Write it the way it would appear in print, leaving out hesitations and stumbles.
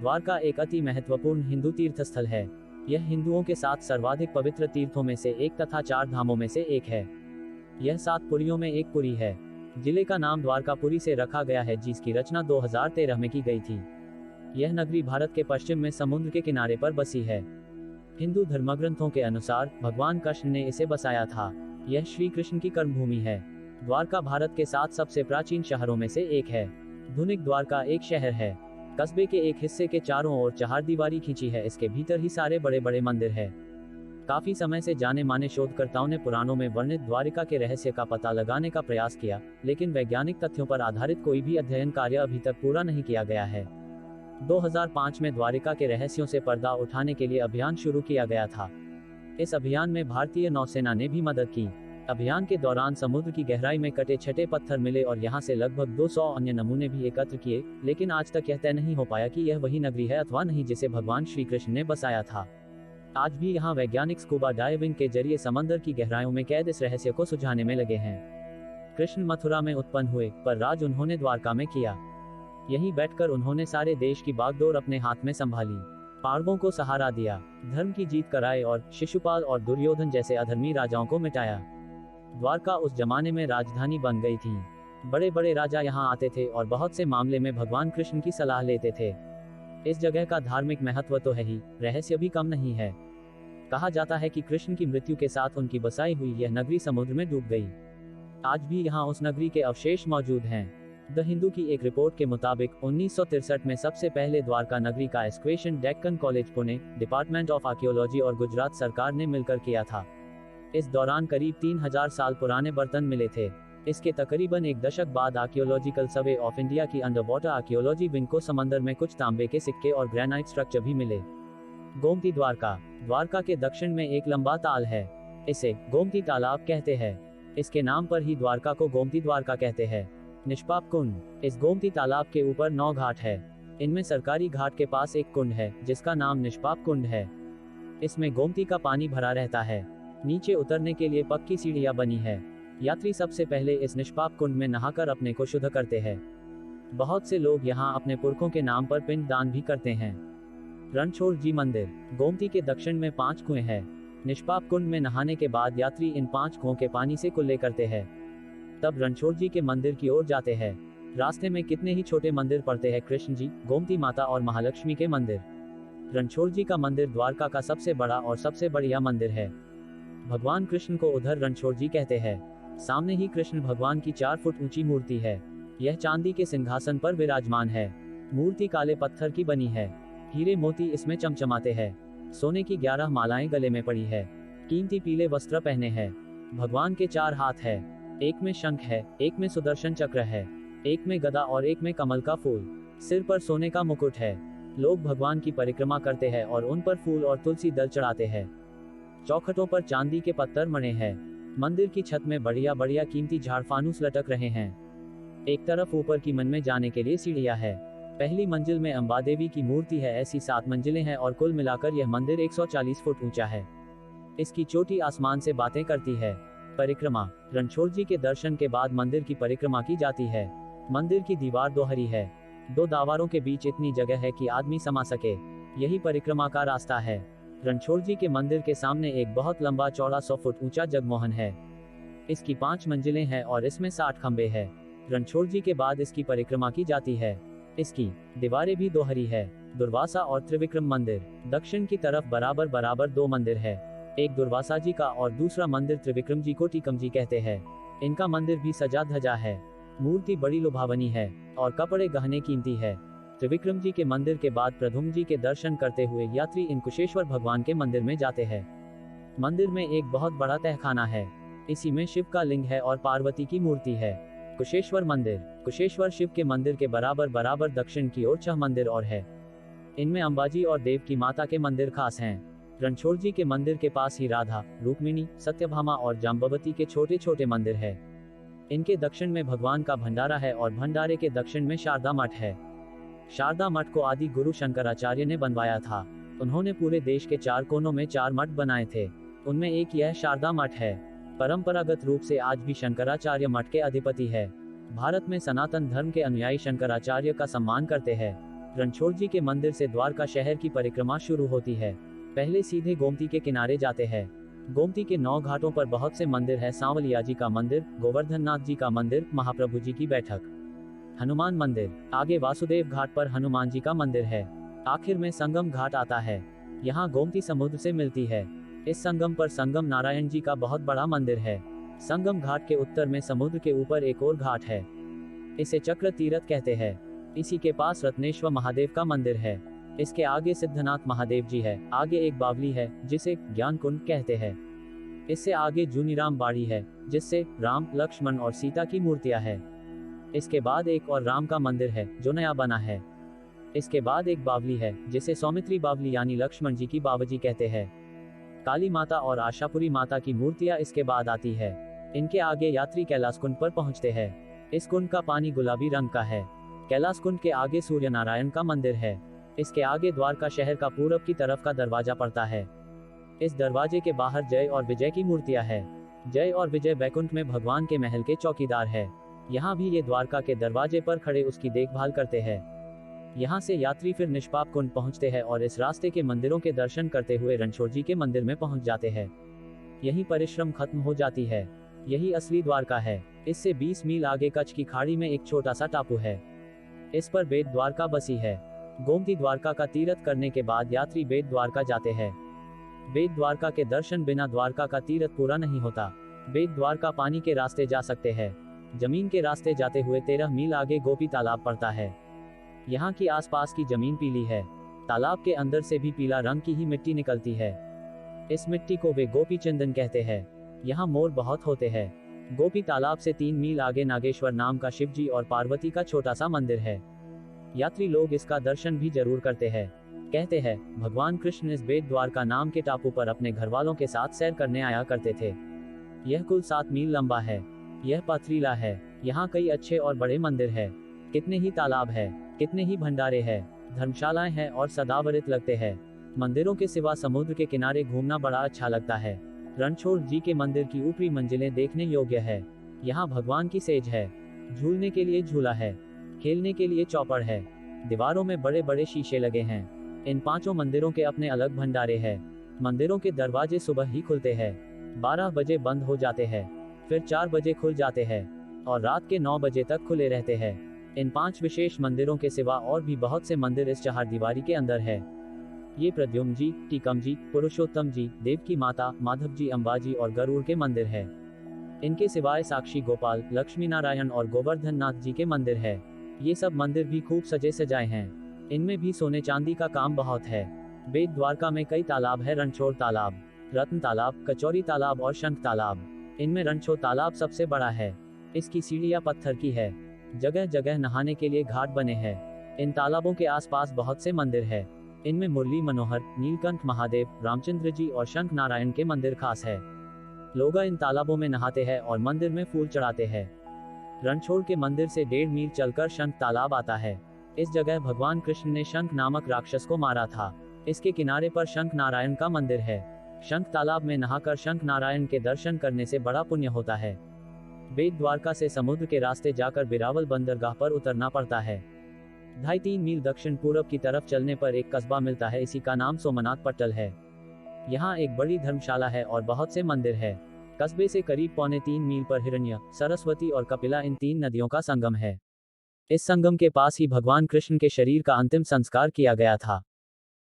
द्वारका एक अति महत्वपूर्ण हिंदू तीर्थ स्थल है। यह हिंदुओं के 7 सर्वाधिक पवित्र तीर्थों में से एक तथा 4 धामों में से एक है। यह 7 पुरियों में एक पुरी है। जिले का नाम द्वारकापुरी से रखा गया है, जिसकी रचना 2013 में की गई थी। यह नगरी भारत के पश्चिम में समुद्र के किनारे पर बसी है। हिंदू धर्मग्रंथों के अनुसार भगवान कृष्ण ने इसे बसाया था। यह श्री कृष्ण की कर्मभूमि है। द्वारका भारत के 7 सबसे प्राचीन शहरों में से एक है। आधुनिक द्वारका एक शहर है। कस्बे के एक हिस्से के चारों ओर चहारदीवारी खींची है। इसके भीतर ही सारे बड़े बड़े मंदिर है। काफी समय से जाने माने शोधकर्ताओं ने पुराणों में वर्णित द्वारिका के रहस्य का पता लगाने का प्रयास किया, लेकिन वैज्ञानिक तथ्यों पर आधारित कोई भी अध्ययन कार्य अभी तक पूरा नहीं किया गया है। 2005 में द्वारिका के रहस्यों से पर्दा उठाने के लिए अभियान शुरू किया गया था। इस अभियान में भारतीय नौसेना ने भी मदद की। अभियान के दौरान समुद्र की गहराई में कटे छठे पत्थर मिले और यहां से लगभग 200 अन्य नमूने भी एकत्र किए, लेकिन आज तक यह तय नहीं हो पाया कि यह वही नगरी है अथवा नहीं जिसे भगवान श्री कृष्ण ने बसाया था। आज भी यहाँ वैज्ञानिक स्कूबा डाइविंग के जरिए समंदर की गहराइयों में कैद इस रहस्य को सुलझाने में लगे हैं। कृष्ण मथुरा में उत्पन्न हुए, पर राज उन्होंने द्वारका में किया। यहीं बैठकर उन्होंने सारे देश की बागडोर अपने हाथ में संभाली, पांडवों को सहारा दिया, धर्म की जीत कराई और शिशुपाल और दुर्योधन जैसे अधर्मी राजाओं को मिटाया। द्वारका उस जमाने में राजधानी बन गई थी। बड़े बड़े राजा यहाँ आते थे और बहुत से मामले में भगवान कृष्ण की सलाह लेते थे। इस जगह का धार्मिक महत्व तो है ही, रहस्य भी कम नहीं है। कहा जाता है कि कृष्ण की मृत्यु के साथ उनकी बसाई हुई यह नगरी समुद्र में डूब गई। आज भी यहाँ उस नगरी के अवशेष मौजूद हैं। द हिंदू की एक रिपोर्ट के मुताबिक 1963 में सबसे पहले द्वारका नगरी का excavation Deccan college Pune, department of archaeology और गुजरात सरकार ने मिलकर किया था। इस दौरान करीब 3000 साल पुराने बर्तन मिले थे। इसके तकरीबन एक दशक बाद आर्कियोलॉजिकल सर्वे ऑफ इंडिया की अंडर वाटर आर्कियोलॉजी विंग को समंदर में कुछ तांबे के सिक्के और ग्रेनाइट स्ट्रक्चर भी मिले। गोमती द्वारका। द्वारका के दक्षिण में एक लंबा ताल है। इसे गोमती तालाब कहते हैं। इसके नाम पर ही द्वारका को गोमती द्वारका कहते हैं। निष्पाप कुंड। इस गोमती तालाब के ऊपर 9 घाट है। इनमें सरकारी घाट के पास एक कुंड है जिसका नाम निष्पाप कुंड है। इसमें गोमती का पानी भरा रहता है। नीचे उतरने के लिए पक्की सीढ़ियां बनी है। यात्री सबसे पहले इस निष्पाप कुंड में नहाकर अपने को शुद्ध करते हैं। बहुत से लोग यहाँ अपने पुरखों के नाम पर पिंड दान भी करते हैं। रणछोड़ जी मंदिर। गोमती के दक्षिण में 5 कुएं हैं। निष्पाप कुंड में नहाने के बाद यात्री इन 5 कुओं के पानी से कुल्ले करते हैं, तब रणछोड़ जी के मंदिर की ओर जाते हैं। रास्ते में कितने ही छोटे मंदिर पड़ते हैं, कृष्ण जी, गोमती माता और महालक्ष्मी के मंदिर। रणछोड़ जी का मंदिर द्वारका का सबसे बड़ा और सबसे बढ़िया मंदिर है। भगवान कृष्ण को उधर रणछोड़ जी कहते हैं। सामने ही कृष्ण भगवान की 4 फुट ऊंची मूर्ति है। यह चांदी के सिंहासन पर विराजमान है। मूर्ति काले पत्थर की बनी है। हीरे मोती इसमें चमचमाते हैं। सोने की 11 मालाएं गले में पड़ी है। कीमती पीले वस्त्र पहने हैं। भगवान के 4 हाथ है। एक में शंख है, एक में सुदर्शन चक्र है, एक में गदा और एक में कमल का फूल। सिर पर सोने का मुकुट है। लोग भगवान की परिक्रमा करते हैं और उन पर फूल और तुलसी दल चढ़ाते हैं। चौखटों पर चांदी के पत्थर मढ़े हैं। मंदिर की छत में बढ़िया बढ़िया कीमती झाड़फानूस लटक रहे हैं। एक तरफ ऊपर की मन में जाने के लिए सीढ़ियां है। पहली मंजिल में अंबा देवी की मूर्ति है। ऐसी 7 मंजिलें हैं और कुल मिलाकर यह मंदिर 140 फुट ऊंचा है। इसकी चोटी आसमान से बातें करती है। परिक्रमा। रणछोड़ जी के दर्शन के बाद मंदिर की परिक्रमा की जाती है। मंदिर की दीवार दोहरी है। 2 दीवारों के बीच इतनी जगह है कि आदमी समा सके। यही परिक्रमा का रास्ता है। रणछोड़ जी के मंदिर के सामने एक बहुत लंबा चौड़ा 100 फुट ऊंचा जगमोहन है। इसकी 5 मंजिलें हैं और इसमें 60 खंबे हैं। रणछोड़ जी के बाद इसकी परिक्रमा की जाती है। इसकी दीवारें भी दोहरी है। दुर्वासा और त्रिविक्रम मंदिर। दक्षिण की तरफ बराबर बराबर 2 मंदिर है। एक दुर्वासा जी का और दूसरा मंदिर त्रिविक्रम जी को टीकम जी कहते हैं। इनका मंदिर भी सजा धजा है। मूर्ति बड़ी लुभावनी है और कपड़े गहने कीमती है। त्रिविक्रम जी के मंदिर के बाद प्रधुम जी के दर्शन करते हुए यात्री इन कुशेश्वर भगवान के मंदिर में जाते हैं। मंदिर में एक बहुत बड़ा तहखाना है। इसी में शिव का लिंग है और पार्वती की मूर्ति है। कुशेश्वर मंदिर। कुशेश्वर शिव के मंदिर के बराबर बराबर दक्षिण की ओर 6 मंदिर और है। इनमें अंबाजी और देव की माता के मंदिर खास हैं। रणछोड़ जी के मंदिर के पास ही राधा, रुक्मिणी, सत्यभामा और जाम्बवती के छोटे छोटे मंदिर है। इनके दक्षिण में भगवान का भंडारा है और भंडारे के दक्षिण में शारदा मठ है। शारदा मठ को आदि गुरु शंकराचार्य ने बनवाया था। उन्होंने पूरे देश के 4 कोनों में 4 मठ बनाए थे। उनमें एक यह शारदा मठ है। परंपरागत रूप से आज भी शंकराचार्य मठ के अधिपति है। भारत में सनातन धर्म के अनुयायी शंकराचार्य का सम्मान करते हैं। रणछोड़ जी के मंदिर से द्वारका शहर की परिक्रमा शुरू होती है। पहले सीधे गोमती के किनारे जाते हैं। गोमती के 9 घाटों पर बहुत से मंदिर है। सांवलिया जी का मंदिर, गोवर्धन नाथ जी का मंदिर, महाप्रभु जी की बैठक, हनुमान मंदिर, आगे वासुदेव घाट पर हनुमान जी का मंदिर है। आखिर में संगम घाट आता है। यहाँ गोमती समुद्र से मिलती है। इस संगम पर संगम नारायण जी का बहुत बड़ा मंदिर है। संगम घाट के उत्तर में समुद्र के ऊपर एक और घाट है। इसे चक्र तीर्थ कहते हैं। इसी के पास रत्नेश्वर महादेव का मंदिर है। इसके आगे सिद्धनाथ महादेव जी है। आगे एक बावली है जिसे ज्ञान कुंड कहते हैं। इससे आगे जूनीराम बाड़ी है जिससे राम, लक्ष्मण और सीता की मूर्तियां है। इसके बाद एक और राम का मंदिर है जो नया बना है। इसके बाद एक बावली है जिसे सौमित्री बावली यानी लक्ष्मण जी की बावजी कहते हैं। काली माता और आशापुरी माता की मूर्तियां इसके बाद आती है। इनके आगे यात्री कैलाश कुंड पर पहुंचते हैं। इस कुंड का पानी गुलाबी रंग का है। कैलाश कुंड के आगे सूर्य नारायण का मंदिर है। इसके आगे द्वारका शहर का पूरब की तरफ का दरवाजा पड़ता है। इस दरवाजे के बाहर जय और विजय की मूर्तियां है। जय और विजय बैकुंठ में भगवान के महल के चौकीदार है। यहाँ भी ये द्वारका के दरवाजे पर खड़े उसकी देखभाल करते हैं। यहाँ से यात्री फिर निष्पाप कुंड पहुँचते हैं और इस रास्ते के मंदिरों के दर्शन करते हुए रणछोड़ जी के मंदिर में पहुँच जाते हैं। यही परिश्रम खत्म हो जाती है। यही असली द्वारका है। इससे 20 मील आगे कच्छ की खाड़ी में एक छोटा सा टापू है। इस पर बेट द्वारका बसी है। गोमती द्वारका का तीर्थ करने के बाद यात्री बेट द्वारका जाते हैं। बेट द्वारका के दर्शन बिना द्वारका का तीर्थ पूरा नहीं होता। बेट द्वारका पानी के रास्ते जा सकते हैं। जमीन के रास्ते जाते हुए 13 मील आगे गोपी तालाब पड़ता है। यहाँ की आसपास की जमीन पीली है। तालाब के अंदर से भी पीला रंग की ही मिट्टी निकलती है। इस मिट्टी को वे गोपी चंदन कहते हैं। यहाँ मोर बहुत होते हैं। गोपी तालाब से 3 मील आगे नागेश्वर नाम का शिवजी और पार्वती का छोटा सा मंदिर है। यात्री लोग इसका दर्शन भी जरूर करते हैं। कहते हैं भगवान कृष्ण इस बेट द्वारका नाम के टापू पर अपने घरवालों के साथ सैर करने आया करते थे। यह कुल 7 मील लंबा है। यह पथरीला है। यहाँ कई अच्छे और बड़े मंदिर है। कितने ही तालाब है, कितने ही भंडारे हैं, धर्मशालाएं हैं और सदावरित लगते हैं। मंदिरों के सिवा समुद्र के किनारे घूमना बड़ा अच्छा लगता है। रणछोड़ जी के मंदिर की ऊपरी मंजिलें देखने योग्य है। यहाँ भगवान की सेज है। झूलने के लिए झूला है। खेलने के लिए चौपड़ है। दीवारों में बड़े बड़े शीशे लगे हैं। इन 5 मंदिरों के अपने अलग भंडारे हैं। मंदिरों के दरवाजे सुबह ही खुलते हैं, 12 बजे बंद हो जाते हैं, फिर 4 बजे खुल जाते हैं और रात के 9 बजे तक खुले रहते हैं। इन 5 विशेष मंदिरों के सिवा और भी बहुत से मंदिर इस चहारदीवारी के अंदर है। ये प्रद्युम्न जी, टीकम जी, पुरुषोत्तम जी, देव की माता, माधव जी, अंबाजी और गरुड़ के मंदिर है। इनके सिवाय साक्षी गोपाल, लक्ष्मी नारायण और गोवर्धन नाथ जी के मंदिर है। ये सब मंदिर भी खूब सजे सजाए हैं। इनमें भी सोने चांदी का काम बहुत है। बेट द्वारका में कई तालाब है। रणछोड़ तालाब, रत्न तालाब, कचौरी तालाब और शंख तालाब। इनमें रणछोड़ तालाब सबसे बड़ा है। इसकी सीढ़ियां पत्थर की है। जगह जगह नहाने के लिए घाट बने हैं। इन तालाबों के आसपास बहुत से मंदिर है। इनमें मुरली मनोहर, नीलकंठ महादेव, रामचंद्र जी और शंख नारायण के मंदिर खास है। लोग इन तालाबों में नहाते हैं और मंदिर में फूल चढ़ाते हैं। रणछोड़ के मंदिर से 1.5 मील चलकर शंख तालाब आता है। इस जगह भगवान कृष्ण ने शंख नामक राक्षस को मारा था। इसके किनारे पर शंख नारायण का मंदिर है। शंख तालाब में नहाकर शंख नारायण के दर्शन करने से बड़ा पुण्य होता है। बेट द्वारका से समुद्र के रास्ते जाकर बिरावल बंदरगाह पर उतरना पड़ता है। 2.5-3 मील दक्षिण पूरब की तरफ चलने पर एक कस्बा मिलता है। इसी का नाम सोमनाथ पट्टल है। यहाँ एक बड़ी धर्मशाला है और बहुत से मंदिर है। कस्बे से करीब 2.25 मील पर हिरण्य, सरस्वती और कपिला इन 3 नदियों का संगम है। इस संगम के पास ही भगवान कृष्ण के शरीर का अंतिम संस्कार किया गया था।